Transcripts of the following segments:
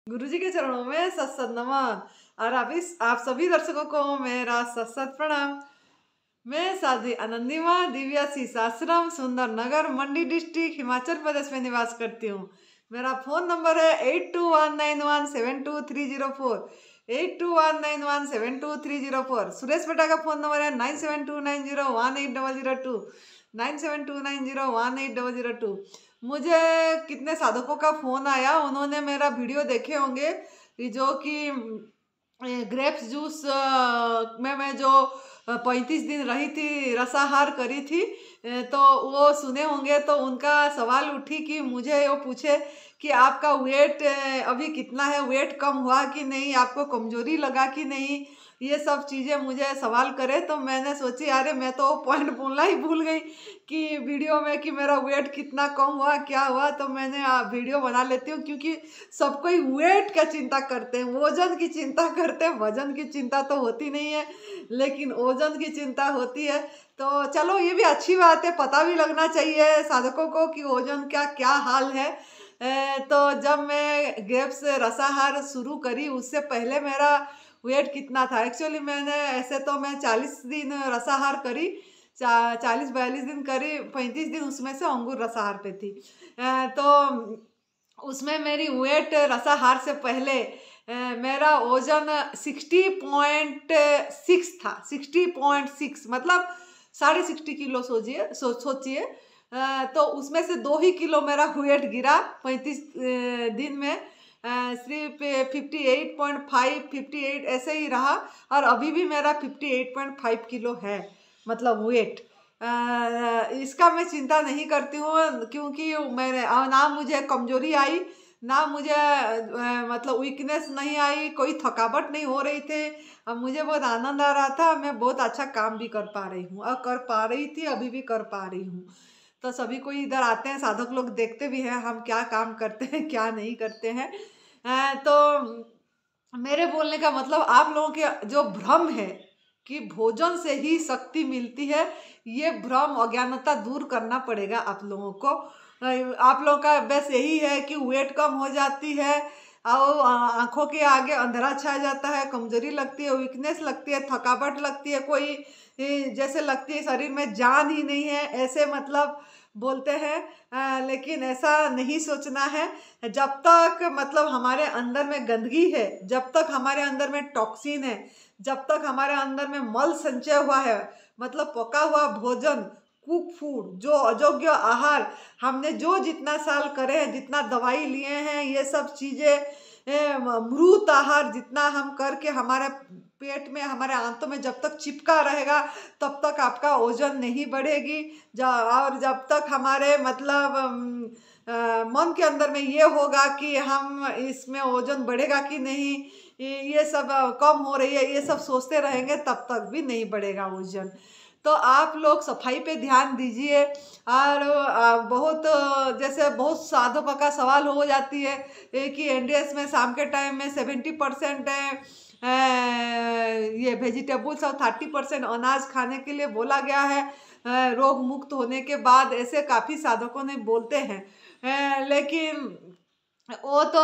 गुरुजी के चरणों में सत नमन। और आप सभी दर्शकों को मेरा सत प्रणाम। मैं साध्वी आनंदीमा दिव्याशीष आश्रम सुंदर नगर मंडी डिस्ट्रिक्ट हिमाचल प्रदेश में निवास करती हूँ। मेरा फ़ोन नंबर है 8219172304 8219172304। सुरेश बेटा का फ़ोन नंबर है 9729018002 9729018002। मुझे कितने साधकों का फ़ोन आया, उन्होंने मेरा वीडियो देखे होंगे जो कि ग्रेप्स जूस में मैं जो 35 दिन रही थी, रसाहार करी थी, तो वो सुने होंगे। तो उनका सवाल उठी कि मुझे वो पूछे कि आपका वेट अभी कितना है, वेट कम हुआ कि नहीं, आपको कमजोरी लगा कि नहीं, ये सब चीज़ें मुझे सवाल करे। तो मैंने सोची अरे मैं तो पॉइंट बोलना ही भूल गई कि वीडियो में कि मेरा वेट कितना कम हुआ क्या हुआ। तो मैंने वीडियो बना लेती हूँ, क्योंकि सब कोई वेट का चिंता करते हैं, वजन की चिंता करते हैं। वजन की चिंता तो होती नहीं है, लेकिन ओजन की चिंता होती है। तो चलो ये भी अच्छी बात है, पता भी लगना चाहिए साधकों को कि ओजन का क्या हाल है। तो जब मैं ग्रेप्स रसाहार शुरू करी, उससे पहले मेरा वेट कितना था। एक्चुअली मैंने ऐसे तो मैं 40 दिन रसाहार करी, 40-42 दिन करी, 35 दिन उसमें से अंगूर रसाहार पे थी। तो उसमें मेरी वेट रसाहार से पहले मेरा ओजन 60.6 था। 60.6 मतलब 60.5 किलो सोचिए। तो उसमें से 2 ही किलो मेरा वेट गिरा 35 दिन में। सिर्फ 58.5 58 ऐसे ही रहा, और अभी भी मेरा 58.5 किलो है, मतलब वेट। इसका मैं चिंता नहीं करती हूँ, क्योंकि मैंने ना मुझे कमजोरी आई, ना मुझे मतलब वीकनेस नहीं आई, कोई थकावट नहीं हो रही थी। अब मुझे बहुत आनंद आ रहा था, मैं बहुत अच्छा काम भी कर पा रही हूँ, और कर पा रही थी, अभी भी कर पा रही हूँ। तो सभी कोई इधर आते हैं, साधक लोग देखते भी हैं हम क्या काम करते हैं क्या नहीं करते हैं। तो मेरे बोलने का मतलब आप लोगों के जो भ्रम है कि भोजन से ही शक्ति मिलती है, ये भ्रम अज्ञानता दूर करना पड़ेगा आप लोगों को। आप लोगों का बस यही है कि वेट कम हो जाती है, और आंखों के आगे अंधेरा छा जाता है, कमजोरी लगती है, वीकनेस लगती है, थकावट लगती है, कोई जैसे लगती है शरीर में जान ही नहीं है, ऐसे मतलब बोलते हैं। लेकिन ऐसा नहीं सोचना है। जब तक मतलब हमारे अंदर में गंदगी है, जब तक हमारे अंदर में टॉक्सिन है, जब तक हमारे अंदर में मल संचय हुआ है, मतलब पका हुआ भोजन, कुक फूड, जो अयोग्य आहार हमने जो जितना साल करे हैं, जितना दवाई लिए हैं, ये सब चीज़ें मृत आहार जितना हम करके हमारे पेट में, हमारे आंतों में जब तक चिपका रहेगा, तब तक आपका ओजन नहीं बढ़ेगी। और जब तक हमारे मतलब मन के अंदर में ये होगा कि हम इसमें ओजन बढ़ेगा कि नहीं, ये सब कम हो रही है, ये सब सोचते रहेंगे, तब तक भी नहीं बढ़ेगा वजन। तो आप लोग सफाई पे ध्यान दीजिए। और बहुत जैसे बहुत साधकों का सवाल हो जाती है कि एनडीएस में शाम के टाइम में 70% ये वेजिटेबल्स और 30% अनाज खाने के लिए बोला गया है रोग मुक्त होने के बाद, ऐसे काफ़ी साधकों ने बोलते हैं। लेकिन वो तो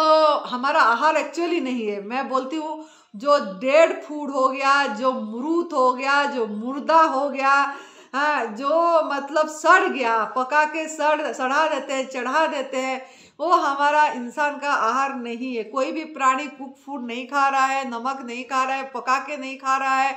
हमारा आहार एक्चुअली नहीं है। मैं बोलती हूँ जो डेड फूड हो गया, जो मृत हो गया, जो मुर्दा हो गया, हाँ, जो मतलब सड़ गया, पका के सड़ा देते हैं, चढ़ा देते हैं, वो हमारा इंसान का आहार नहीं है। कोई भी प्राणी कुक फूड नहीं खा रहा है, नमक नहीं खा रहा है, पका के नहीं खा रहा है,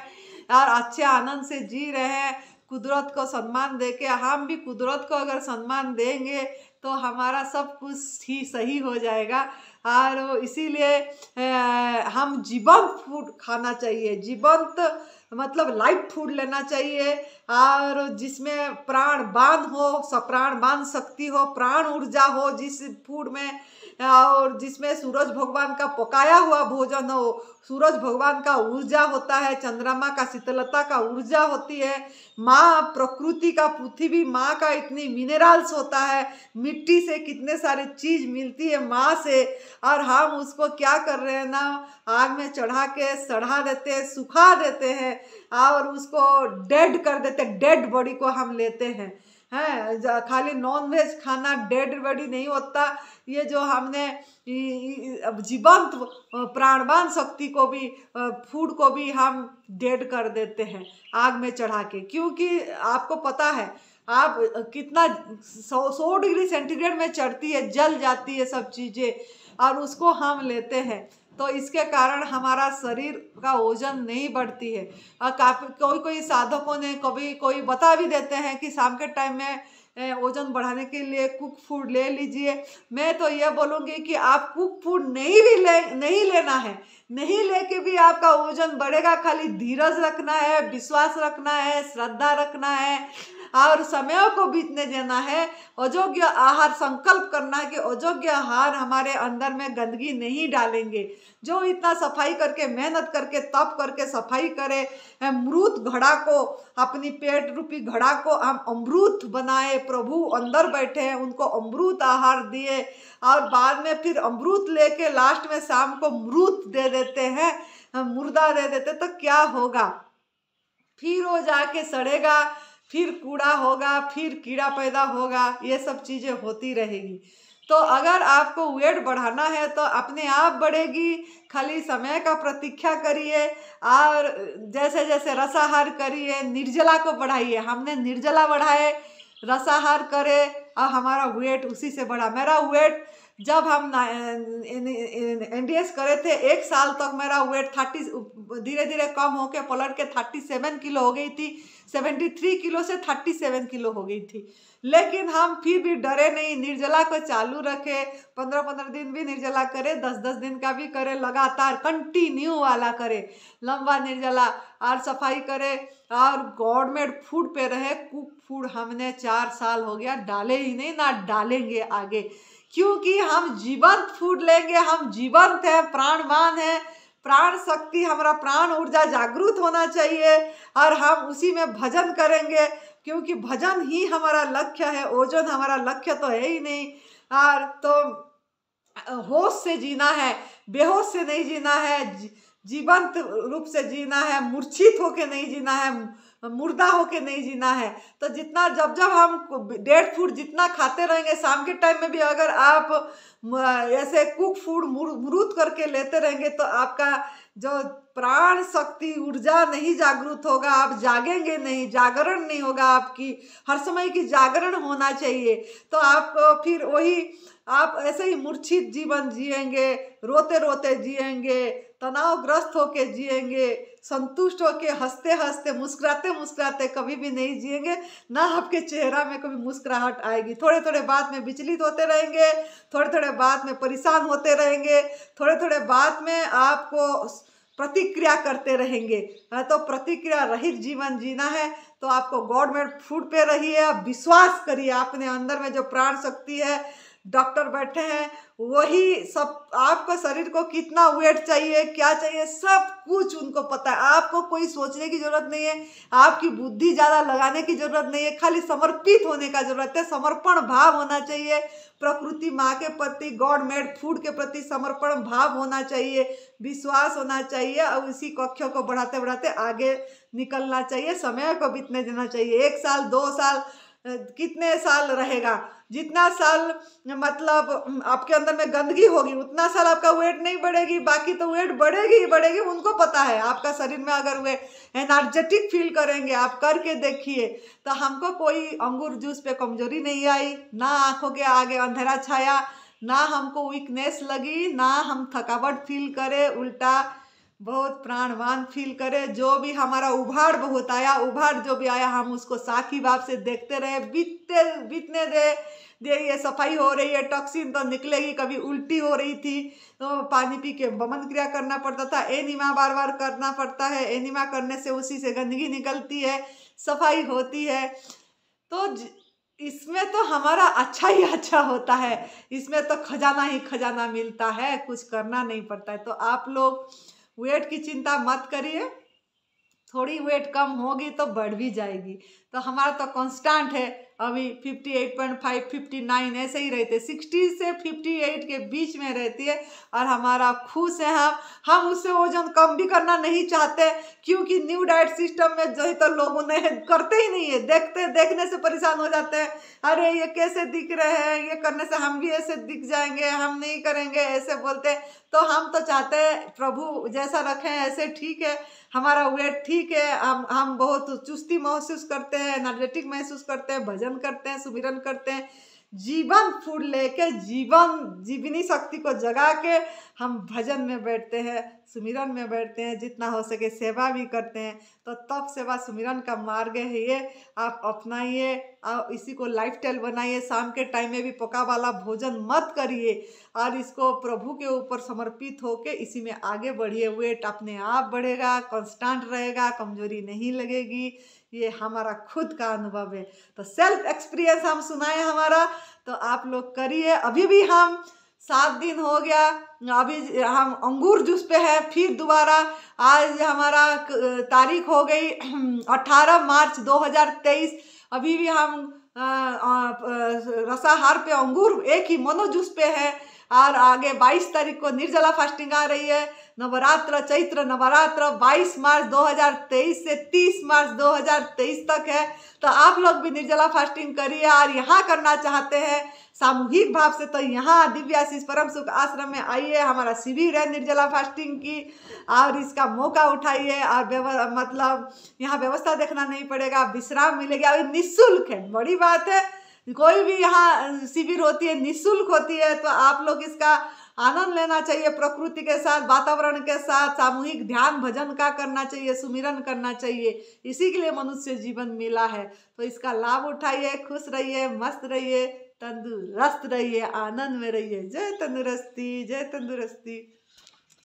और अच्छे आनंद से जी रहे हैं। कुदरत को सम्मान दे के, हम भी कुदरत को अगर सम्मान देंगे तो हमारा सब कुछ ही सही हो जाएगा। और इसीलिए हम जीवंत फूड खाना चाहिए, जीवंत मतलब लाइव फूड लेना चाहिए, और जिसमें प्राण बांध हो, प्राण बांध शक्ति हो, प्राण ऊर्जा हो जिस फूड में, और जिसमें सूरज भगवान का पकाया हुआ भोजन हो। सूरज भगवान का ऊर्जा होता है, चंद्रमा का शीतलता का ऊर्जा होती है, माँ प्रकृति का, पृथ्वी माँ का इतनी मिनरल्स होता है, मिट्टी से कितने सारे चीज मिलती है माँ से, और हम उसको क्या कर रहे हैं ना, आग में चढ़ा के सड़ा देते हैं, सुखा देते हैं, और उसको डेड कर देते हैं, डेड बॉडी को हम लेते हैं। हैं। खाली नॉन वेज खाना डेड बॉडी नहीं होता, ये जो हमने जीवंत प्राणवान शक्ति को भी, फूड को भी हम डेड कर देते हैं आग में चढ़ा के। क्योंकि आपको पता है आप कितना 100 डिग्री सेंटीग्रेड में चढ़ती है, जल जाती है सब चीज़ें, और उसको हम लेते हैं। तो इसके कारण हमारा शरीर का वजन नहीं बढ़ती है। और काफ़ी कोई साधकों ने कभी कोई बता भी देते हैं कि शाम के टाइम में वजन बढ़ाने के लिए कुक फूड ले लीजिए। मैं तो ये बोलूँगी कि आप कुक फूड नहीं लेना है, नहीं लेके भी आपका वजन बढ़ेगा। खाली धीरज रखना है, विश्वास रखना है, श्रद्धा रखना है और समय को बीतने देना है। अयोग्य आहार संकल्प करना है कि अयोग्य आहार हमारे अंदर में गंदगी नहीं डालेंगे। जो इतना सफाई करके, मेहनत करके, तप करके सफाई करे, मृत घड़ा को, अपनी पेट रूपी घड़ा को हम अमृत बनाए, प्रभु अंदर बैठे हैं, उनको अमृत आहार दिए और बाद में फिर अमृत लेके लास्ट में शाम को मृत दे देते हैं, मुर्दा दे देते, तो क्या होगा? फिर वो जाके सड़ेगा, फिर कूड़ा होगा, फिर कीड़ा पैदा होगा, ये सब चीज़ें होती रहेगी। तो अगर आपको वेट बढ़ाना है तो अपने आप बढ़ेगी। खाली समय का प्रतीक्षा करिए और जैसे जैसे रसाहार करिए, निर्जला को बढ़ाइए। हमने निर्जला बढ़ाए, रसाहार करे और हमारा वेट उसी से बढ़ा। मेरा वेट जब हम NDS करे थे, 1 साल तक मेरा वेट 30 धीरे धीरे कम होके पलट के 37 किलो हो गई थी। 73 किलो से 37 किलो हो गई थी। लेकिन हम फिर भी डरे नहीं, निर्जला को चालू रखे। 15-15 दिन भी निर्जला करे, 10-10 दिन का भी करे, लगातार कंटिन्यू वाला करे, लंबा निर्जला और सफाई करे और गवर्नमेंट फूड पे रहे। कुक फूड हमने 4 साल हो गया डाले ही नहीं, ना डालेंगे आगे, क्योंकि हम जीवंत फूड लेंगे। हम जीवंत हैं, प्राणवान हैं, प्राण शक्ति, हमारा प्राण ऊर्जा जागृत होना चाहिए और हम उसी में भजन करेंगे, क्योंकि भजन ही हमारा लक्ष्य है। ओजन हमारा लक्ष्य तो है ही नहीं। और तो होश से जीना है, बेहोश से नहीं जीना है, जीवंत रूप से जीना है, मूर्छित होके नहीं जीना है, मुर्दा होके नहीं जीना है। तो जितना जब हम डेड फूड जितना खाते रहेंगे, शाम के टाइम में भी अगर आप ऐसे कुक फूड मृत करके लेते रहेंगे तो आपका जो प्राण शक्ति ऊर्जा नहीं जागृत होगा, आप जागेंगे नहीं, जागरण नहीं होगा। आपकी हर समय की जागरण होना चाहिए। तो आप फिर वही आप ऐसे ही मूर्छित जीवन जिएंगे, रोते रोते जिएंगे, तनावग्रस्त होके जिएंगे, संतुष्ट होके हंसते हंसते, मुस्कुराते मुस्कुराते कभी भी नहीं जिएंगे। ना आपके चेहरा में कभी मुस्कुराहट आएगी। थोड़े थोड़े बात में विचलित होते रहेंगे, थोड़े थोड़े बात में परेशान होते रहेंगे, थोड़े थोड़े बात में आपको प्रतिक्रिया करते रहेंगे। तो प्रतिक्रिया रहित जीवन जीना है तो आपको गवर्नमेंट फूड पे रहिए, विश्वास करिए अपने अंदर में जो प्राण शक्ति है, डॉक्टर बैठे हैं वही सब, आपको शरीर को कितना वेट चाहिए, क्या चाहिए, सब कुछ उनको पता है। आपको कोई सोचने की जरूरत नहीं है, आपकी बुद्धि ज़्यादा लगाने की जरूरत नहीं है, खाली समर्पित होने का जरूरत है। समर्पण भाव होना चाहिए, प्रकृति माँ के प्रति, गॉड मेड फूड के प्रति समर्पण भाव होना चाहिए, विश्वास होना चाहिए और इसी कक्षों को बढ़ाते बढ़ाते आगे निकलना चाहिए। समय को बीतने देना चाहिए। 1 साल 2 साल कितने साल रहेगा, जितना साल मतलब आपके अंदर में गंदगी होगी उतना साल आपका वेट नहीं बढ़ेगी, बाकी तो वेट बढ़ेगी ही बढ़ेगी। उनको पता है आपका शरीर में अगर वे एनर्जेटिक फील करेंगे, आप करके देखिए। तो हमको कोई अंगूर जूस पे कमजोरी नहीं आई, ना आंखों के आगे अंधेरा छाया, ना हमको वीकनेस लगी, ना हम थकावट फील करे, उल्टा बहुत प्राणवान फील करे। जो भी हमारा उभार बहुत आया, उभार जो भी आया हम उसको साखी भाव से देखते रहे, बीतने दे ये सफाई हो रही है, टॉक्सिन तो निकलेगी। कभी उल्टी हो रही थी तो पानी पी के वमन क्रिया करना पड़ता था, एनिमा बार बार करना पड़ता है। एनिमा करने से उसी से गंदगी निकलती है, सफाई होती है। तो इसमें तो हमारा अच्छा ही अच्छा होता है, इसमें तो खजाना ही खजाना मिलता है, कुछ करना नहीं पड़ता है। तो आप लोग वेट की चिंता मत करिए, थोड़ी वेट कम होगी तो बढ़ भी जाएगी। तो हमारा तो कांस्टेंट है, अभी 58.5 59 ऐसे ही रहते, 60 से 58 के बीच में रहती है। और हमारा खुश है, हम उससे वजन कम भी करना नहीं चाहते, क्योंकि न्यू डाइट सिस्टम में जो ही तो लोगों ने करते ही नहीं है, देखने से परेशान हो जाते हैं। अरे ये कैसे दिख रहे हैं, ये करने से हम भी ऐसे दिख जाएंगे, हम नहीं करेंगे, ऐसे बोलते हैं। तो हम तो चाहते हैं प्रभु जैसा रखें ऐसे ठीक है, हमारा वेट ठीक है, हम बहुत चुस्ती महसूस करते हैं, एनर्जेटिक महसूस करते हैं, भजन करते हैं, सुमिरन करते हैं, जीवन फूड लेके जीवनी शक्ति को जगा के हम भजन में बैठते हैं, सुमिरन में बैठते हैं, जितना हो सके सेवा भी करते हैं। तो तब सेवा सुमिरन का मार्ग है ये, आप अपनाइए, आप इसी को लाइफस्टाइल बनाइए। शाम के टाइम में भी पका वाला भोजन मत करिए, और इसको प्रभु के ऊपर समर्पित होके इसी में आगे बढ़िए। वेट अपने आप बढ़ेगा, कांस्टेंट रहेगा, कमजोरी नहीं लगेगी। ये हमारा खुद का अनुभव है, तो सेल्फ एक्सपीरियंस हम सुनाए हमारा, तो आप लोग करिए। अभी भी हम 7 दिन हो गया, अभी हम अंगूर जूस पे है, फिर दोबारा आज हमारा तारीख हो गई 18 मार्च 2023। अभी भी हम रसाहार पे अंगूर एक ही मोनो जूस पे है, और आगे 22 तारीख को निर्जला फास्टिंग आ रही है। नवरात्र, चैत्र नवरात्र 22 मार्च 2023 से 30 मार्च 2023 तक है। तो आप लोग भी निर्जला फास्टिंग करिए, और यहाँ करना चाहते हैं सामूहिक भाव से तो यहाँ दिव्य आशीष परम सुख आश्रम में आइए। हमारा शिविर है निर्जला फास्टिंग की, और इसका मौका उठाइए। और मतलब यहाँ व्यवस्था देखना नहीं पड़ेगा, विश्राम मिलेगा, और निःशुल्क है। बड़ी बात है, कोई भी यहाँ शिविर होती है निःशुल्क होती है, तो आप लोग इसका आनंद लेना चाहिए। प्रकृति के साथ, वातावरण के साथ सामूहिक ध्यान भजन का करना चाहिए, सुमिरन करना चाहिए। इसी के लिए मनुष्य जीवन मिला है, तो इसका लाभ उठाइए। खुश रहिए, मस्त रहिए, तंदुरुस्त रहिए, आनंद में रहिए। जय तंदुरुस्ती, जय तंदुरुस्ती।